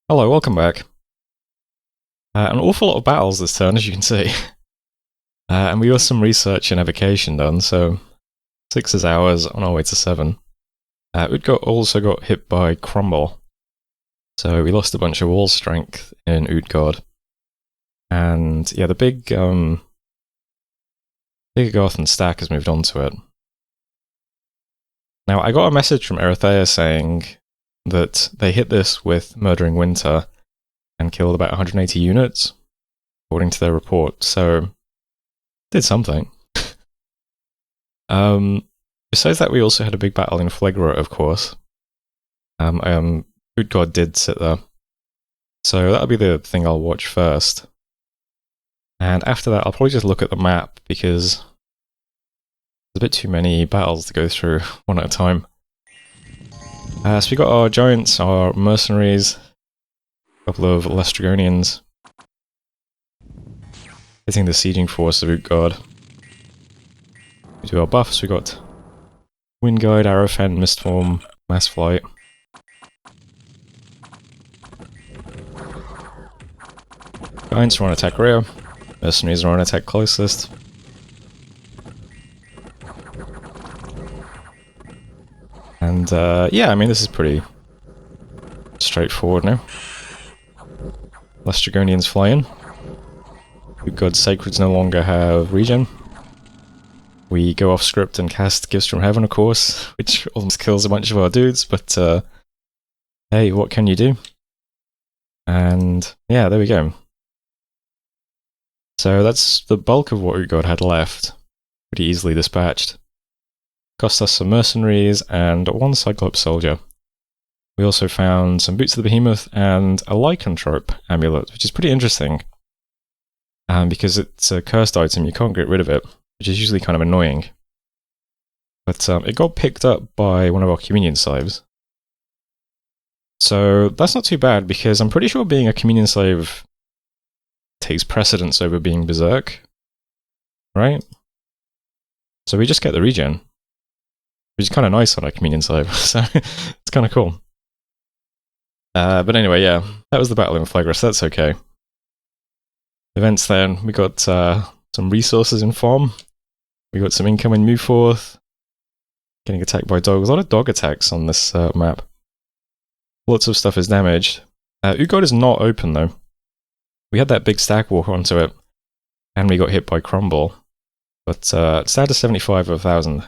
Hello, welcome back. An awful lot of battles this turn, as you can see. And we got some research and evocation done, so 6 is ours, on our way to 7. Also got hit by Crumble, so we lost a bunch of wall strength in Utgard. And yeah, the big Garthen stack has moved on to it. Now, I got a message from Erithea saying that they hit this with Murdering Winter and killed about 180 units, according to their report, so did something. Besides that, we also had a big battle in Phlegra, of course. Utgard did sit there, so that'll be the thing I'll watch first. And after that, I'll probably just look at the map, because there's a bit too many battles to go through one at a time. So we got our giants, our mercenaries, a couple of Lestragonians, hitting the sieging force of Utgard. We do our buffs, we got Wind Guide, Arrowfen, Mistform, Mass Flight. Giants are on attack rear, mercenaries are on attack closest. And yeah, I mean, this is pretty straightforward now. Lestragonians fly in. Utgard's Sacreds no longer have regen. We go off script and cast Gifts from Heaven, of course, which almost kills a bunch of our dudes, but hey, what can you do? And yeah, there we go. So that's the bulk of what Utgard had left. Pretty easily dispatched. Cost us some mercenaries and 1 Cyclops soldier. We also found some Boots of the Behemoth and a Lycanthrope amulet, which is pretty interesting. Because it's a cursed item, you can't get rid of it, which is usually kind of annoying. But it got picked up by one of our communion slaves. So that's not too bad, because I'm pretty sure being a communion slave takes precedence over being berserk. Right? So we just get the regen, which is kind of nice on a communion slave, so it's kind of cool. But anyway, yeah, that was the battle in Flagrance, so that's okay. Events then, we got some resources in farm. We got some incoming move forth. Getting attacked by dogs. A lot of dog attacks on this map. Lots of stuff is damaged. Utgard is not open though. We had that big stack walk onto it, and we got hit by Crumble. But it's down to 75 of 1,000.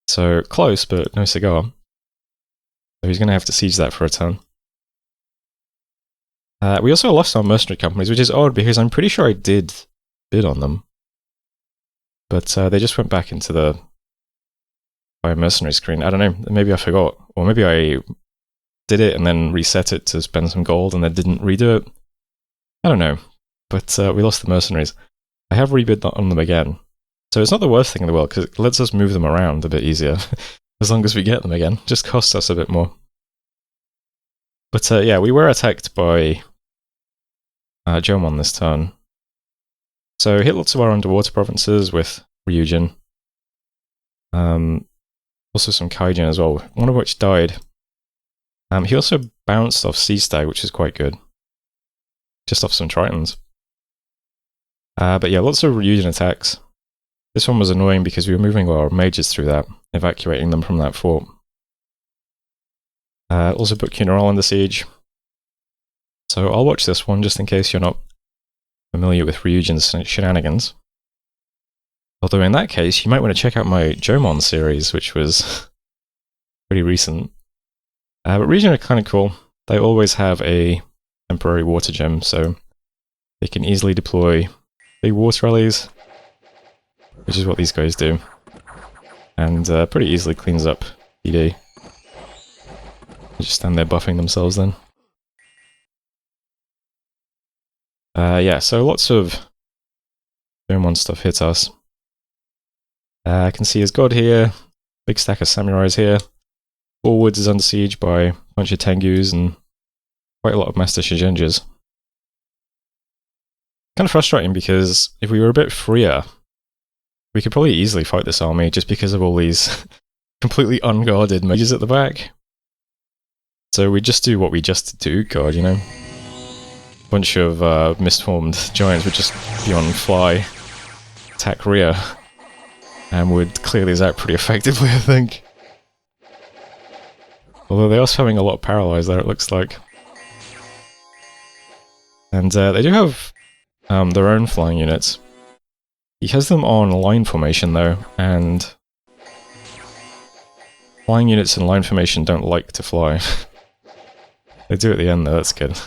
So close, but no cigar. So he's going to have to siege that for a turn. We also lost our mercenary companies, which is odd because I'm pretty sure I did bid on them. But they just went back into the mercenary screen. I don't know, maybe I forgot. Or maybe I did it and then reset it to spend some gold and then didn't redo it. I don't know. But we lost the mercenaries. I have rebid on them again. So it's not the worst thing in the world, because it lets us move them around a bit easier. As long as we get them again. Just costs us a bit more. But yeah, we were attacked by Jomon this turn. So hit lots of our underwater provinces with Ryugen. Also some Kaijin as well, one of which died. He also bounced off Sea Stag, which is quite good. Just off some Tritons. But yeah, lots of Ryugen attacks. This one was annoying because we were moving our mages through that, evacuating them from that fort. Also put Kunaral under siege. So I'll watch this one just in case you're not familiar with Ryugen's shenanigans. Although in that case, you might want to check out my Jomon series, which was pretty recent. But Ryugen are kind of cool. They always have a temporary water gem, so they can easily deploy big water rallies, which is what these guys do. And pretty easily cleans up PD. They just stand there buffing themselves then. Yeah, so lots of Jomon stuff hit us. I can see his god here, big stack of samurais here. Forwards is under siege by a bunch of Tengus and quite a lot of Master Shigenjas. Kind of frustrating because if we were a bit freer, we could probably easily fight this army just because of all these completely unguarded mages at the back. So we just do what we just do, God, you know? Bunch of misformed giants would just be on fly, attack rear, and would clear these out pretty effectively, I think. Although they are having a lot of paralyze there, it looks like. And they do have their own flying units. He has them on line formation though, and flying units in line formation don't like to fly. They do at the end though, that's good.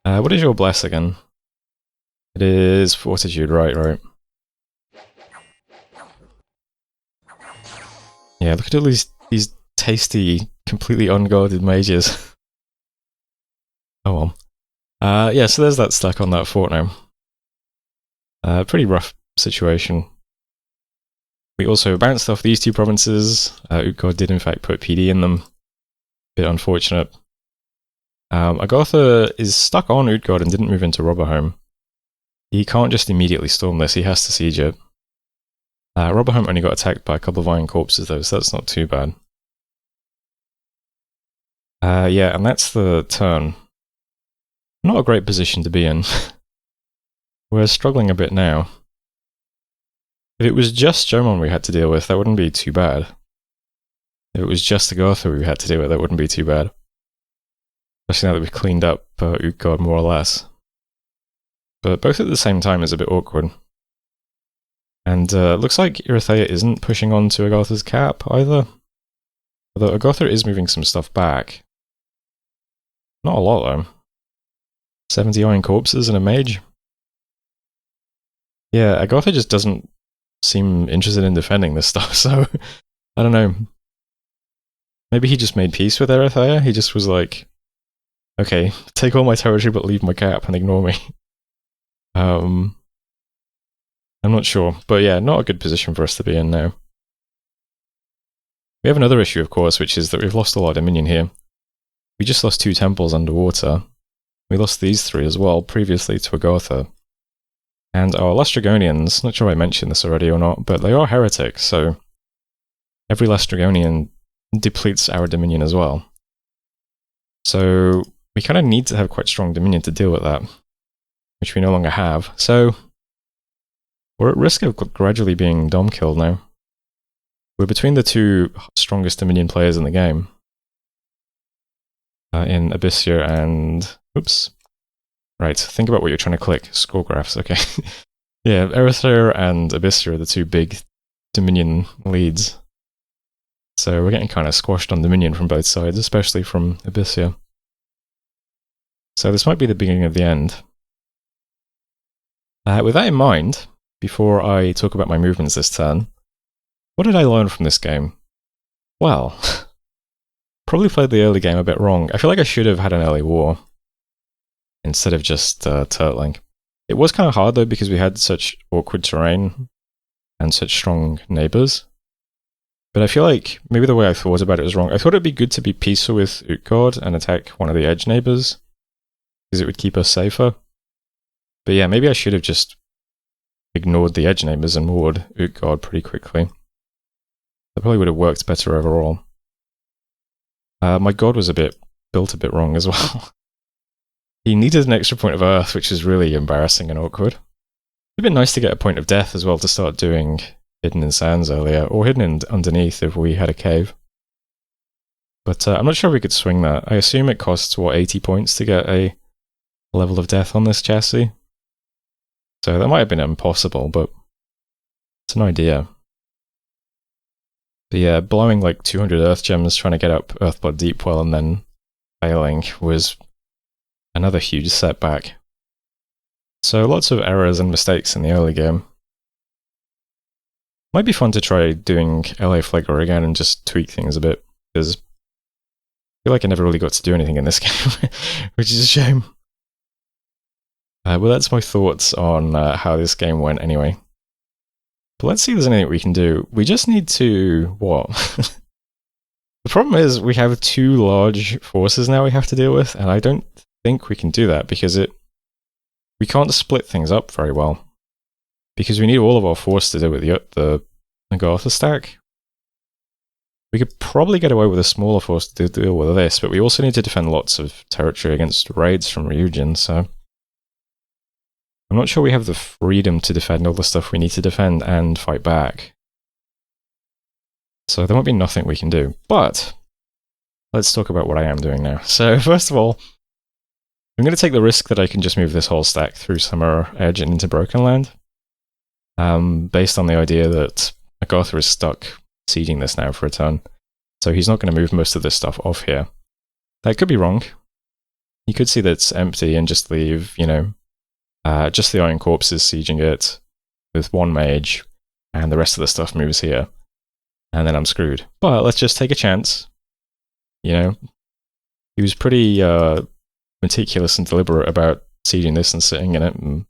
What is your bless again? It is fortitude, right. Yeah, look at all these tasty, completely unguarded mages. Oh well. Yeah, so there's that stack on that fort now. Pretty rough situation. We also bounced off these two provinces. Utgard did in fact put PD in them. Bit unfortunate. Agartha is stuck on Utgard and didn't move into Robberholm. He can't just immediately storm this, he has to siege it. Robberholm only got attacked by a couple of iron corpses though, so that's not too bad. Yeah, and that's the turn. Not a great position to be in. We're struggling a bit now. If it was just Jomon we had to deal with, that wouldn't be too bad. If it was just Agartha we had to deal with, that wouldn't be too bad. Especially now that we've cleaned up Utgard more or less. But both at the same time is a bit awkward. And looks like Irithea isn't pushing on to Agartha's cap either. Although Agartha is moving some stuff back. Not a lot though. 70 iron corpses and a mage. Yeah, Agartha just doesn't seem interested in defending this stuff, so I don't know. Maybe he just made peace with Irithea. He just was like, okay, take all my territory but leave my cap and ignore me. I'm not sure, but yeah, not a good position for us to be in now. We have another issue, of course, which is that we've lost a lot of dominion here. We just lost 2 temples underwater. We lost these 3 as well, previously to Agartha. And our Lastragonians, not sure if I mentioned this already or not, but they are heretics, so every Lastragonian depletes our dominion as well. So we kind of need to have quite strong dominion to deal with that, which we no longer have. So we're at risk of gradually being dom-killed now. We're between the 2 strongest dominion players in the game. In Abyssir and... oops. Right, think about what you're trying to click. Score graphs, okay. Yeah, Erythrea and Abyssir are the 2 big dominion leads. So we're getting kind of squashed on dominion from both sides, especially from Abyssir. So this might be the beginning of the end. With that in mind, before I talk about my movements this turn, what did I learn from this game? Well, probably played the early game a bit wrong. I feel like I should have had an early war instead of just turtling. It was kind of hard though because we had such awkward terrain and such strong neighbours. But I feel like maybe the way I thought about it was wrong. I thought it'd be good to be peaceful with Utgard and attack one of the edge neighbours, because it would keep us safer. But yeah, maybe I should have just ignored the edge neighbours and moored Utgard pretty quickly. That probably would have worked better overall. My god was built a bit wrong as well. He needed an extra point of earth, which is really embarrassing and awkward. It'd been nice to get a point of death as well to start doing hidden in sands earlier, or hidden underneath if we had a cave. But I'm not sure if we could swing that. I assume it costs, what, 80 points to get a level of death on this chassis? So that might have been impossible, but it's an idea. But yeah, blowing like 200 earth gems trying to get up Earthblood Deepwell and then failing was another huge setback. So lots of errors and mistakes in the early game. Might be fun to try doing LA Phlegra again and just tweak things a bit, because I feel like I never really got to do anything in this game, which is a shame. Well, that's my thoughts on how this game went anyway. But let's see if there's anything we can do. We just need to... what? The problem is we have 2 large forces now we have to deal with, and I don't think we can do that because we can't split things up very well. Because we need all of our force to deal with the Agartha stack. We could probably get away with a smaller force to deal with this, but we also need to defend lots of territory against raids from Ryugen, so I'm not sure we have the freedom to defend all the stuff we need to defend and fight back. So there won't be nothing we can do. But let's talk about what I am doing now. So first of all, I'm going to take the risk that I can just move this whole stack through Summer Edge and into Broken Land, based on the idea that Agartha is stuck sieging this now for a turn. So he's not going to move most of this stuff off here. That could be wrong. You could see that it's empty and just leave, you know, just the Iron Corpses sieging it with one mage, and the rest of the stuff moves here. And then I'm screwed. But let's just take a chance. You know, he was pretty meticulous and deliberate about sieging this and sitting in it and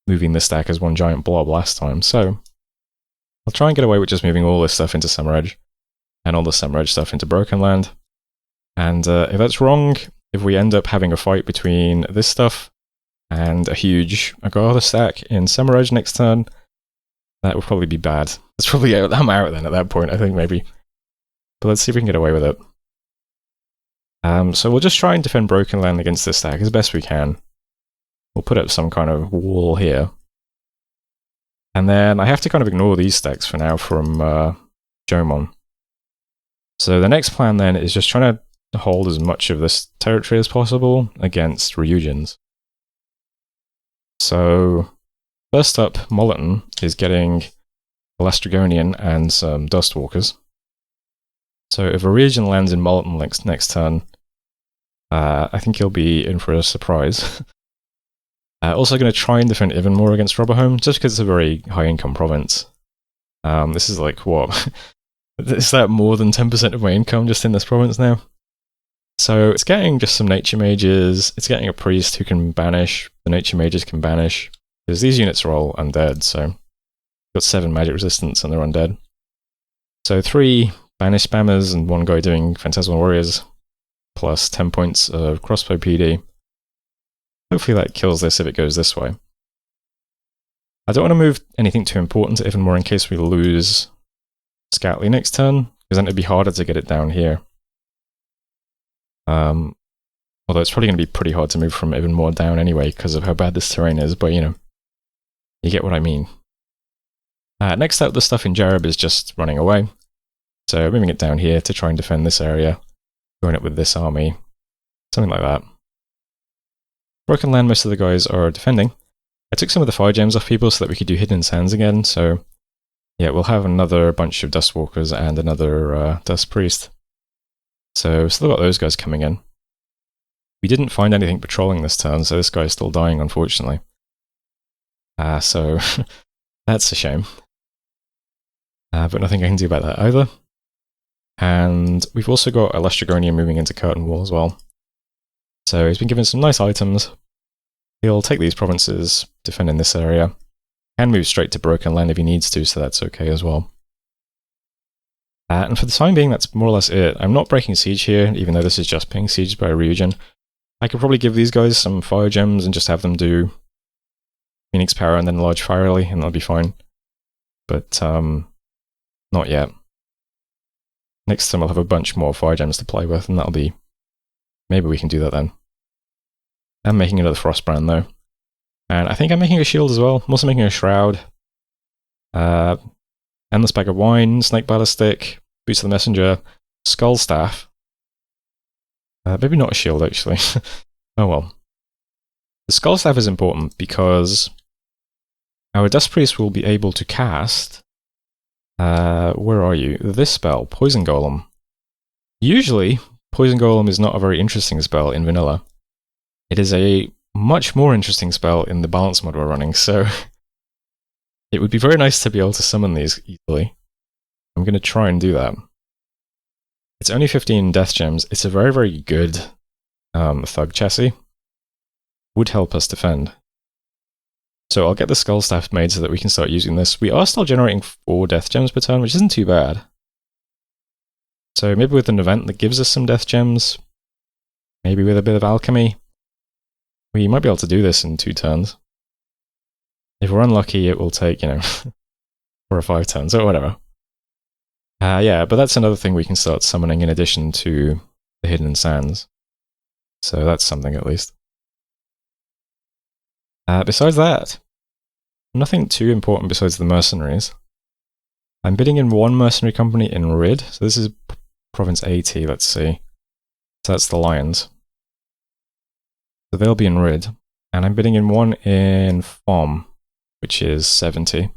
moving the stack as one giant blob last time. So I'll try and get away with just moving all this stuff into Summer Edge and all the Summer Edge stuff into Broken Land. And if that's wrong, if we end up having a fight between this stuff and a huge Agartha stack in Summer Edge next turn, that would probably be bad. That's probably out. I'm out then at that point, I think, maybe. But let's see if we can get away with it. So we'll just try and defend Broken Land against this stack as best we can. We'll put up some kind of wall here. And then I have to kind of ignore these stacks for now from Jomon. So the next plan then is just trying to hold as much of this territory as possible against Ryugens. So first up, Molleton is getting a Lastrygonian and some Dustwalkers. So if a Ryugen lands in Molleton next turn, I think he'll be in for a surprise. Also going to try and defend even more against Rubberhome, just because it's a very high-income province. This is like, what? Is that more than 10% of my income just in this province now? So it's getting just some Nature Mages, it's getting a Priest who can banish, the Nature Mages can banish, because these units are all undead, so got 7 magic resistance and they're undead. So 3 Banish Spammers and 1 guy doing Phantasmal Warriors, plus 10 points of Crossbow PD. Hopefully that kills this if it goes this way. I don't want to move anything too important to Ivanmore in case we lose Scoutly next turn, because then it'd be harder to get it down here. Although it's probably going to be pretty hard to move from Ivanmore down anyway because of how bad this terrain is, but you know, you get what I mean. Next up, the stuff in Jareb is just running away. So moving it down here to try and defend this area, going up with this army, something like that. Broken Land, most of the guys are defending. I took some of the fire gems off people so that we could do Hidden Sands again, so yeah, we'll have another bunch of Dustwalkers and another Dust Priest. So still got those guys coming in. We didn't find anything patrolling this turn, so this guy's still dying, unfortunately. So that's a shame. But nothing I can do about that either. And we've also got a Lastrygonian moving into Curtain Wall as well. So he's been given some nice items. He'll take these provinces, defend in this area, and move straight to Broken Land if he needs to, so that's okay as well. And for the time being, that's more or less it. I'm not breaking siege here, even though this is just being sieged by Ryugen. I could probably give these guys some fire gems and just have them do Phoenix Power and then Large Firely, and that'll be fine. But, not yet. Next time I'll have a bunch more fire gems to play with, and that'll be... Maybe we can do that then. I'm making another Frostbrand though. And I think I'm making a shield as well. I'm also making a Shroud. Endless Bag of Wine, Snake Ballistic, Boots of the Messenger, Skull Staff. Maybe not a shield actually. Oh well. The Skull Staff is important because our Dust Priest will be able to cast... where are you? This spell, Poison Golem. Usually, Poison Golem is not a very interesting spell in vanilla. It is a much more interesting spell in the balance mod we're running, so it would be very nice to be able to summon these easily. I'm going to try and do that. It's only 15 death gems. It's a very, very good thug chassis. Would help us defend. So I'll get the Skull Staff made so that we can start using this. We are still generating 4 death gems per turn, which isn't too bad. So maybe with an event that gives us some death gems, maybe with a bit of alchemy, we might be able to do this in 2 turns. If we're unlucky, it will take, 4 or 5 turns, or whatever. Yeah, but that's another thing we can start summoning in addition to the Hidden Sands. So that's something at least. Besides that, nothing too important besides the mercenaries. I'm bidding in one mercenary company in Rid, so this is province 80, let's see. So that's the Lions. So they'll be in Rid. And I'm bidding in one in Fom, which is 70.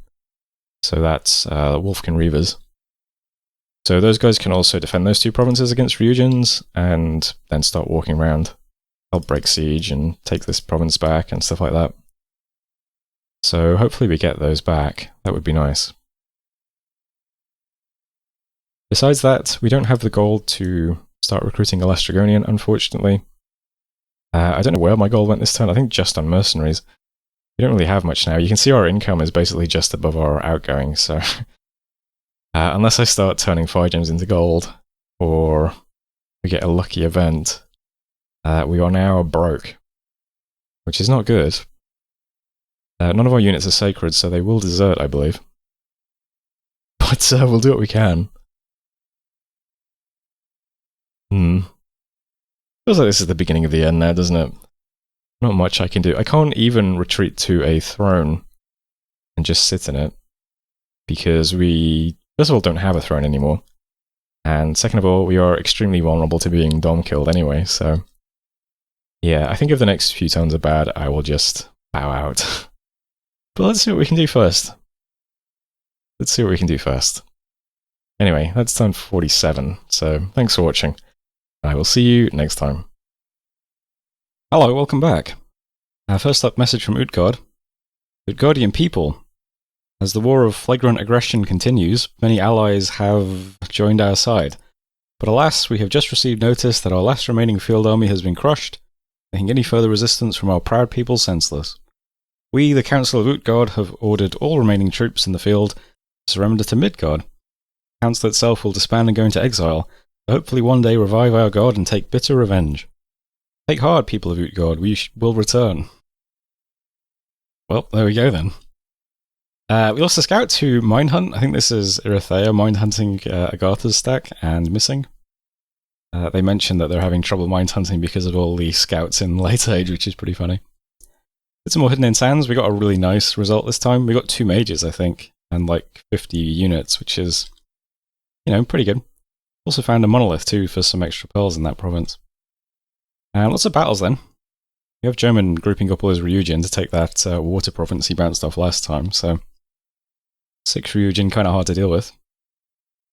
So that's Wolfkin Reavers. So those guys can also defend those two provinces against Ryugens, and then start walking around. Help break siege and take this province back and stuff like that. So hopefully we get those back. That would be nice. Besides that, we don't have the gold to start recruiting a Lastragonian, unfortunately. I don't know where my gold went this turn. I think just on mercenaries. We don't really have much now. You can see our income is basically just above our outgoing, so... unless I start turning fire gems into gold, or we get a lucky event, we are now broke. Which is not good. None of our units are sacred, so they will desert, I believe. But we'll do what we can. Feels like this is the beginning of the end now, doesn't it? Not much I can do. I can't even retreat to a throne and just sit in it, because we, first of all, don't have a throne anymore, and second of all, we are extremely vulnerable to being dom killed anyway, so yeah, I think if the next few turns are bad, I will just bow out. But let's see what we can do first. Anyway, that's turn 47, so thanks for watching. I will see you next time. Hello, welcome back. First up, message from Utgard. Utgardian people. As the war of flagrant aggression continues, many allies have joined our side. But alas, we have just received notice that our last remaining field army has been crushed, making any further resistance from our proud people senseless. We, the Council of Utgard, have ordered all remaining troops in the field to surrender to Midgard. The Council itself will disband and go into exile, to hopefully one day revive our god and take bitter revenge. Take heart, people of Utgard, we will return. Well, there we go then. We lost a scout to Mine Hunt. I think this is Irithea mine hunting Agartha's stack and missing. They mentioned that they're having trouble mine hunting because of all the scouts in late age, which is pretty funny. Did some more Hidden in Sands. We got a really nice result this time. We got 2 mages, I think, and like 50 units, which is, you know, pretty good. Also found a monolith too for some extra pearls in that province. And lots of battles then. We have German grouping up all his Ryugen to take that water province he bounced off last time, so 6 Ryugen, kind of hard to deal with.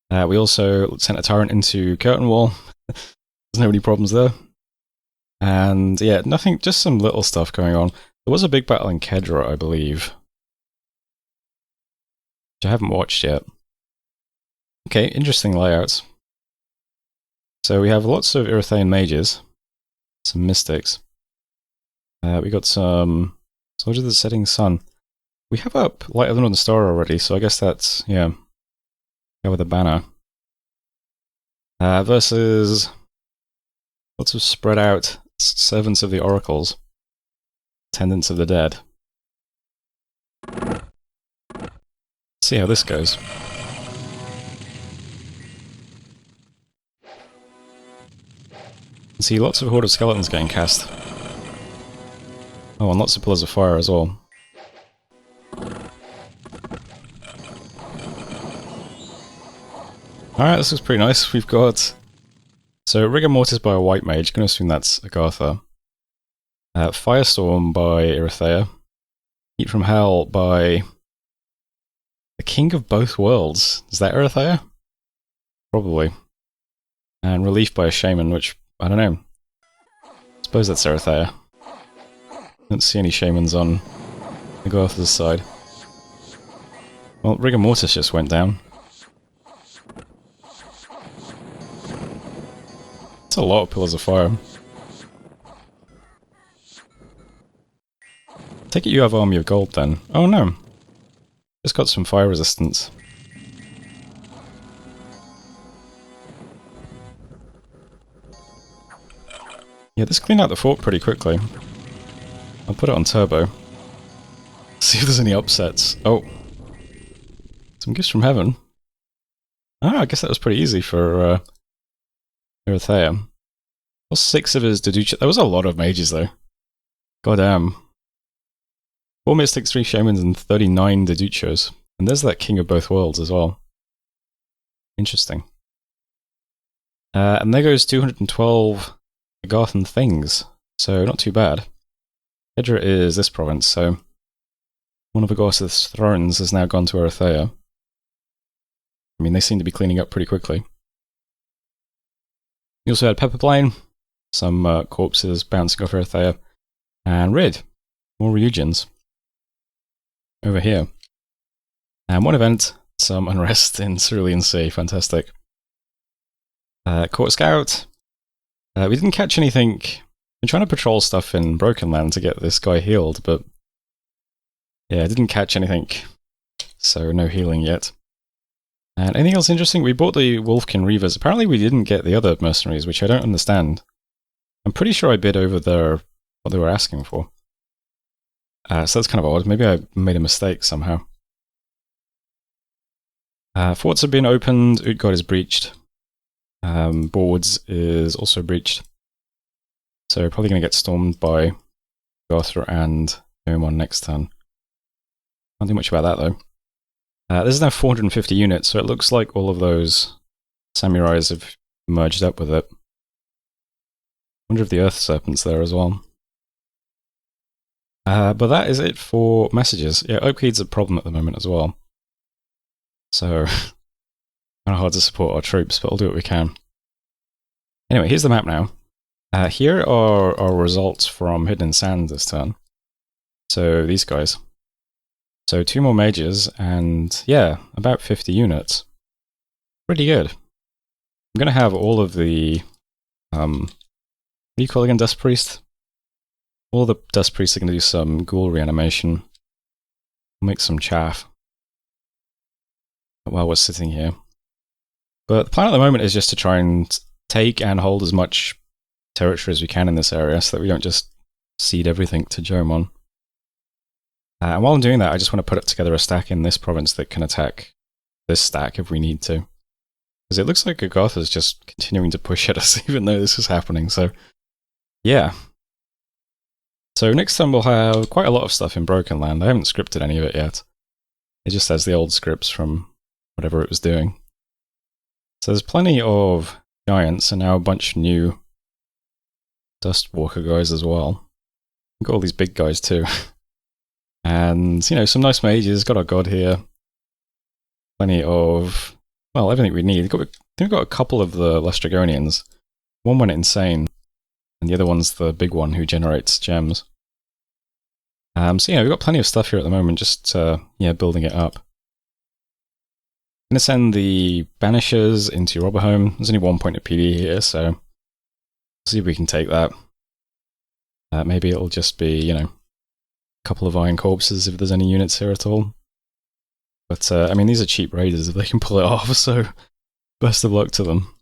We also sent a Tyrant into Curtain Wall. There's no any problems there. And yeah, nothing, just some little stuff going on. There was a big battle in Kedra, I believe, which I haven't watched yet. Okay, interesting layouts. So we have lots of Irithaean mages, some mystics. We got some Soldiers of the Setting Sun. We have up Light of the Northern Star already, so I guess that's, yeah, go with the banner. Versus lots of spread out Servants of the Oracles, Attendants of the Dead. Let's see how this goes. See lots of Horde of Skeletons getting cast. Oh, and lots of Pillars of Fire as well. Alright, this looks pretty nice. We've got... So, Rigor Mortis by a White Mage, gonna assume that's Agartha. Firestorm by Irithea. Heat from Hell by... The King of Both Worlds. Is that Irithea? Probably. And Relief by a Shaman, which, I don't know. I suppose that's Irithea. Don't see any Shamans on Agartha's side. Well, Rigor Mortis just went down. That's a lot of Pillars of Fire. Take it you have Army of Gold then. Oh no. Just got some fire resistance. Yeah, this cleaned out the fort pretty quickly. I'll put it on turbo. See if there's any upsets. Oh. Some gifts from heaven. Ah, I guess that was pretty easy for Erythea. Well, 6 of his Deducha. There was a lot of mages, though. Goddamn. 4 Mystics, 3 Shamans, and 39 Deduchos. And there's that King of Both Worlds as well. Interesting. And there goes 212 Agarthan things. So, not too bad. Hedra is this province, so one of Agarth's thrones has now gone to Erythea. I mean, they seem to be cleaning up pretty quickly. We also had Pepper Plain, some corpses bouncing off Erythea, and Rid, more Ryugens over here. And one event, some unrest in Cerulean Sea, fantastic. Court Scout, we didn't catch anything. I'm trying to patrol stuff in Broken Land to get this guy healed, but yeah, I didn't catch anything, so no healing yet. And anything else interesting? We bought the Wolfkin Reavers. Apparently we didn't get the other mercenaries, which I don't understand. I'm pretty sure I bid over what they were asking for. So that's kind of odd. Maybe I made a mistake somehow. Forts have been opened. Utgard is breached. Boards is also breached. So we're probably going to get stormed by Garthra and Omon next turn. Can't do much about that though. This is now 450 units, so it looks like all of those samurais have merged up with it. Wonder if the Earth Serpent's there as well. But that is it for messages. Yeah, Oakheed's a problem at the moment as well. So, kind of hard to support our troops, but we'll do what we can. Anyway, here's the map now. Here are our results from Hidden Sand this turn. So, these guys. So, 2 more mages, and yeah, about 50 units. Pretty good. I'm going to have all of the... what do you call it again? Dust Priest? All the Dust Priests are going to do some ghoul reanimation. Make some chaff while we're sitting here. But the plan at the moment is just to try and take and hold as much territory as we can in this area so that we don't just cede everything to Jomon. And while I'm doing that, I just want to put together a stack in this province that can attack this stack if we need to. Because it looks like Agartha is just continuing to push at us even though this is happening, so yeah. So next time we'll have quite a lot of stuff in Broken Land. I haven't scripted any of it yet. It just has the old scripts from whatever it was doing. So there's plenty of giants and now a bunch of new Dustwalker guys as well. We've got all these big guys too. And, you know, some nice mages. Got our god here. Plenty of, well, everything we need. I think we've got a couple of the Lestragonians. One went insane, and the other one's the big one who generates gems. So yeah, we've got plenty of stuff here at the moment, just yeah, building it up. I'm going to send the Banishers into Robberhome. There's only 1 point of PD here, so we'll see if we can take that. Maybe it'll just be, you know, a couple of Iron Corpses if there's any units here at all. But, I mean, these are cheap raiders if they can pull it off, so best of luck to them.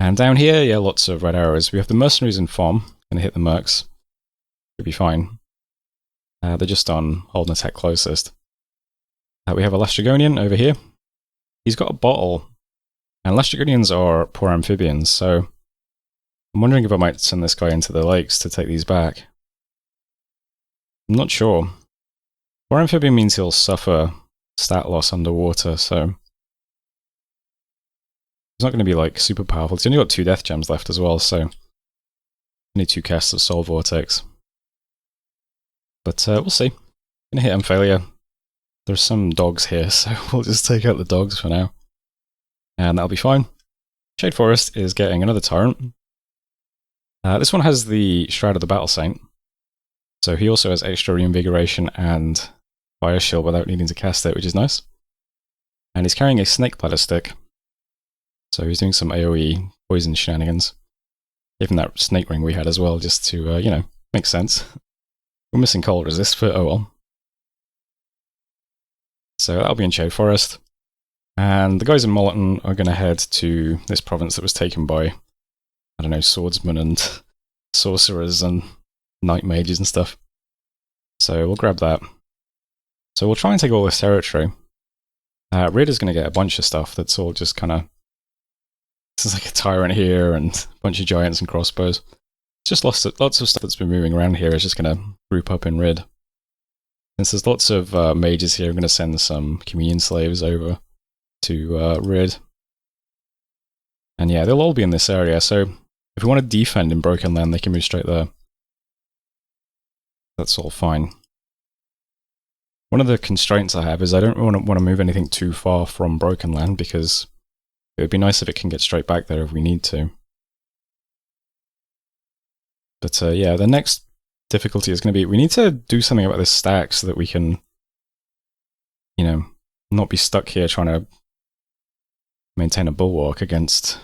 And down here, yeah, lots of red arrows. We have the mercenaries in farm, gonna hit the mercs. Should be fine. They're just on hold and attack closest. We have a Lestragonian over here. He's got a bottle, and Lestragonians are poor amphibians, so I'm wondering if I might send this guy into the lakes to take these back. I'm not sure. Poor amphibian means he'll suffer stat loss underwater, so he's not going to be like super powerful. He's only got 2 death gems left as well, so only 2 casts of Soul Vortex. But we'll see. Gonna hit Amphalia. There's some dogs here, so we'll just take out the dogs for now. And that'll be fine. Shade Forest is getting another Tyrant. This one has the Shroud of the Battle Saint. So he also has extra reinvigoration and Fire Shield without needing to cast it, which is nice. And he's carrying a Snake Bladder Stick. So he's doing some AoE poison shenanigans. Even that Snake Ring we had as well, just to, you know, make sense. We're missing Cold Resist, but oh well. So that'll be in Shade Forest. And the guys in Molleton are going to head to this province that was taken by, I don't know, swordsmen and sorcerers and night mages and stuff. So we'll grab that. So we'll try and take all this territory. Rid is going to get a bunch of stuff that's all just kind of... This is like a tyrant here and a bunch of giants and crossbows. It's just lots of stuff that's been moving around here is just going to group up in Rid. Since there's lots of mages here, I'm going to send some communion slaves over to Rid. And yeah, they'll all be in this area, so if we want to defend in Broken Land, they can move straight there. That's all fine. One of the constraints I have is I don't want to move anything too far from Broken Land, because it would be nice if it can get straight back there if we need to. But yeah, the next difficulty is going to be, we need to do something about this stack so that we can, you know, not be stuck here trying to maintain a bulwark against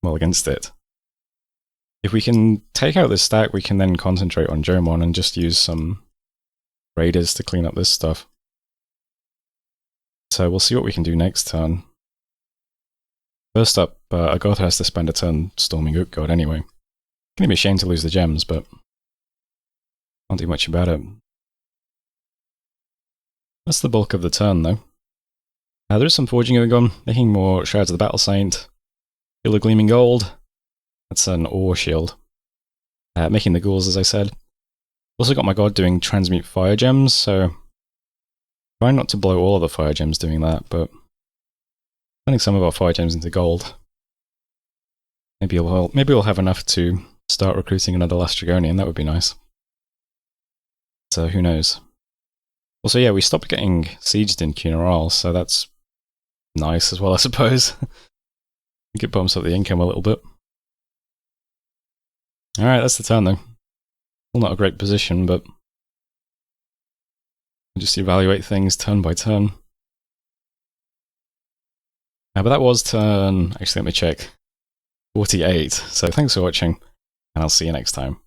it. If we can take out this stack, we can then concentrate on Jomon and just use some raiders to clean up this stuff. So we'll see what we can do next turn. First up, Agoth has to spend a turn storming Utgard anyway. It's going to be a shame to lose the gems, but can't do much about it. That's the bulk of the turn, though. There is some forging going on, making more Shards of the Battle Saint. Shield of Gleaming Gold. That's an ore shield. Making the ghouls, as I said. Also got my god doing transmute fire gems, so trying not to blow all of the fire gems doing that, but turning some of our fire gems into gold. Maybe we'll have enough to start recruiting another Last Dragonian, that would be nice. So who knows. Also, yeah, we stopped getting sieged in Kunaral, so that's nice as well, I suppose. It bumps up the income a little bit. Alright, that's the turn though. Still not a great position, but we'll just evaluate things turn by turn. But that was turn... Actually, let me check. 48. So thanks for watching, and I'll see you next time.